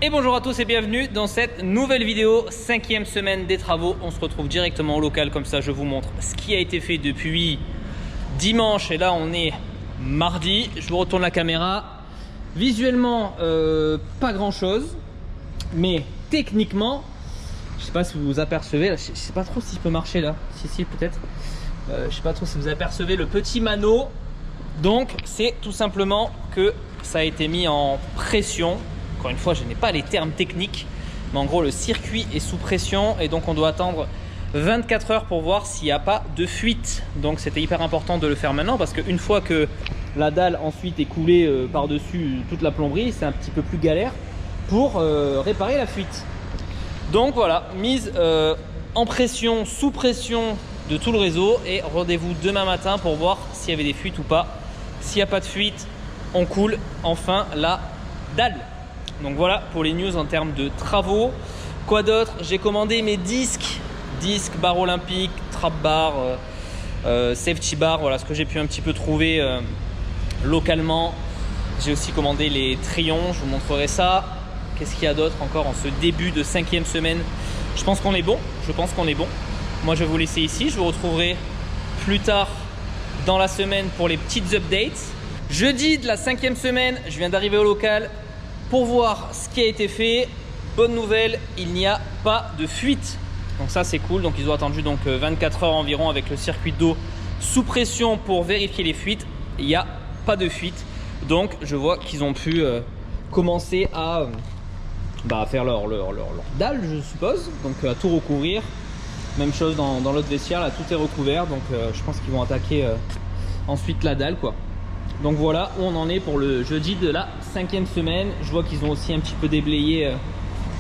Et bonjour à tous et bienvenue dans cette nouvelle vidéo, 5e semaine des travaux. On se retrouve directement au local, comme ça je vous montre ce qui a été fait depuis dimanche. Et là on est mardi, je vous retourne la caméra. Visuellement, pas grand chose, mais techniquement, je sais pas si vous vous apercevez, là, je sais pas trop s'il peut marcher là, si peut-être. Je sais pas trop si vous apercevez le petit mano. Donc c'est tout simplement que ça a été mis en pression. Encore une fois, je n'ai pas les termes techniques, mais en gros, le circuit est sous pression et donc on doit attendre 24 heures pour voir s'il n'y a pas de fuite. Donc c'était hyper important de le faire maintenant parce qu'une fois que la dalle ensuite est coulée par-dessus toute la plomberie, c'est un petit peu plus galère pour réparer la fuite. Donc voilà, mise en pression, sous pression de tout le réseau et rendez-vous demain matin pour voir s'il y avait des fuites ou pas. S'il n'y a pas de fuite, on coule enfin la dalle. Donc voilà pour les news en termes de travaux. Quoi d'autre? J'ai commandé mes disques barre olympique, trap bar, safety bar, voilà ce que j'ai pu un petit peu trouver localement. J'ai aussi commandé les trayons, je vous montrerai ça. Qu'est-ce qu'il y a d'autre encore en ce début de 5e semaine? Je pense qu'on est bon, Moi je vais vous laisser ici, je vous retrouverai plus tard dans la semaine pour les petites updates. Jeudi de la 5e semaine, je viens d'arriver au local pour voir ce qui a été fait. Bonne nouvelle, il n'y a pas de fuite. Donc ça c'est cool. Donc ils ont attendu 24 heures environ avec le circuit d'eau sous pression pour vérifier les fuites. Il n'y a pas de fuite. Donc je vois qu'ils ont pu commencer à faire leur dalle, je suppose. Donc à tout recouvrir. Même chose dans l'autre vestiaire, là tout est recouvert. Donc je pense qu'ils vont attaquer ensuite la dalle quoi. Donc voilà où on en est pour le jeudi de la 5e semaine. Je vois qu'ils ont aussi un petit peu déblayé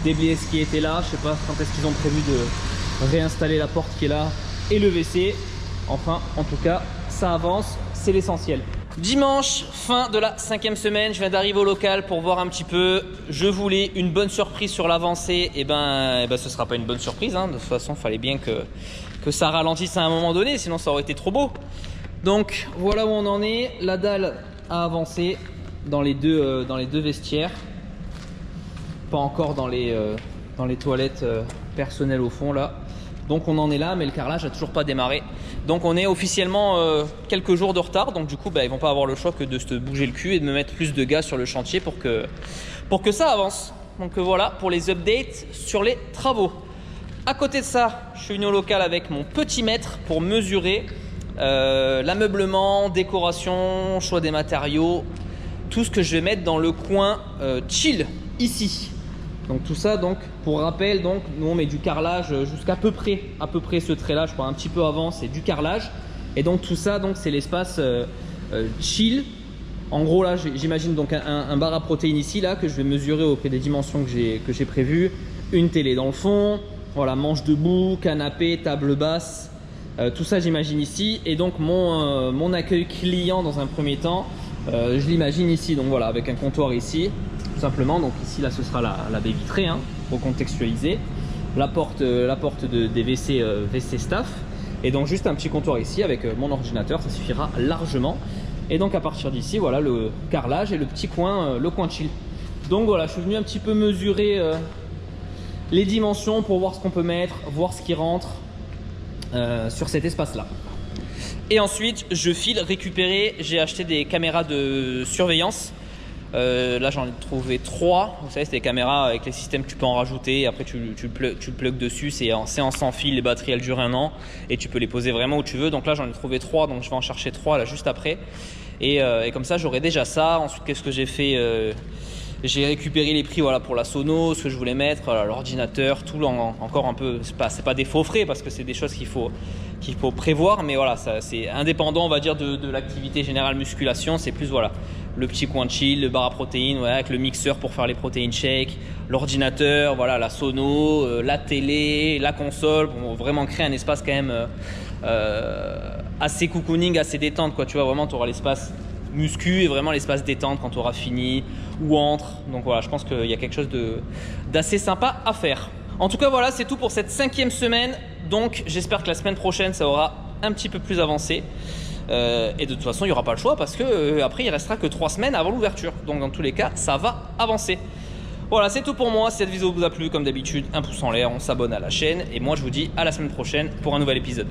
ce qui était là. Je sais pas quand est-ce qu'ils ont prévu de réinstaller la porte qui est là et le WC. Enfin, en tout cas, ça avance, c'est l'essentiel. Dimanche, fin de la 5e semaine, je viens d'arriver au local pour voir un petit peu. Je voulais une bonne surprise sur l'avancée. Et ben, ce sera pas une bonne surprise. Hein. De toute façon, il fallait bien que ça ralentisse à un moment donné, sinon ça aurait été trop beau. Donc voilà où on en est. La dalle a avancé dans les deux vestiaires. Pas encore dans les toilettes personnelles au fond là. Donc on en est là, mais le carrelage n'a toujours pas démarré. Donc on est officiellement quelques jours de retard. Donc du coup ils vont pas avoir le choix que de se bouger le cul et de me mettre plus de gars sur le chantier pour que ça avance. Donc voilà pour les updates sur les travaux. À côté de ça, je suis venu au local avec mon petit mètre pour mesurer l'ameublement, décoration, choix des matériaux, tout ce que je vais mettre dans le coin chill ici. Donc tout ça, donc pour rappel, donc nous on met du carrelage jusqu'à peu près ce trait là, je crois un petit peu avant, c'est du carrelage. Et donc tout ça, donc c'est l'espace chill. En gros là, j'imagine donc un bar à protéines ici là que je vais mesurer auprès des dimensions que j'ai prévues. Une télé dans le fond, voilà, manche debout, canapé, table basse. Tout ça j'imagine ici et donc mon accueil client dans un premier temps je l'imagine ici, donc voilà, avec un comptoir ici tout simplement. Donc ici là ce sera la baie vitrée hein, pour contextualiser, la porte des WC staff et donc juste un petit comptoir ici avec mon ordinateur, ça suffira largement. Et donc à partir d'ici voilà le carrelage et le petit coin, le coin chill. Donc voilà, je suis venu un petit peu mesurer les dimensions pour voir ce qu'on peut mettre, voir ce qui rentre sur cet espace là. Et ensuite je file récupérer, j'ai acheté des caméras de surveillance. Là j'en ai trouvé 3. Vous savez c'est des caméras avec les systèmes que tu peux en rajouter. Après tu le plugues dessus, c'est en sans fil, les batteries elles durent 1 an et tu peux les poser vraiment où tu veux. Donc là j'en ai trouvé 3, donc je vais en chercher 3 là juste après. Et comme ça j'aurai déjà ça. Ensuite qu'est-ce que j'ai fait? J'ai récupéré les prix voilà, pour la sono, ce que je voulais mettre, voilà, l'ordinateur, tout encore un peu, c'est pas des faux frais parce que c'est des choses qu'il faut prévoir, mais voilà, c'est indépendant on va dire de l'activité générale musculation, c'est plus voilà, le petit coin de chill, le bar à protéines ouais, avec le mixeur pour faire les protéines shakes, l'ordinateur, voilà, la sono, la télé, la console, pour vraiment créer un espace quand même assez cocooning, assez détente quoi, tu vois, vraiment tu auras l'espace muscu et vraiment l'espace détente quand tu auras fini ou entre. Donc voilà, je pense qu'il y a quelque chose d'assez sympa à faire. En tout cas voilà, c'est tout pour cette 5e semaine. Donc j'espère que la semaine prochaine ça aura un petit peu plus avancé. Et de toute façon il n'y aura pas le choix parce que après il restera que 3 semaines avant l'ouverture. Donc dans tous les cas ça va avancer. Voilà, c'est tout pour moi. Si cette vidéo vous a plu, comme d'habitude, un pouce en l'air, on s'abonne à la chaîne. Et moi, je vous dis à la semaine prochaine pour un nouvel épisode.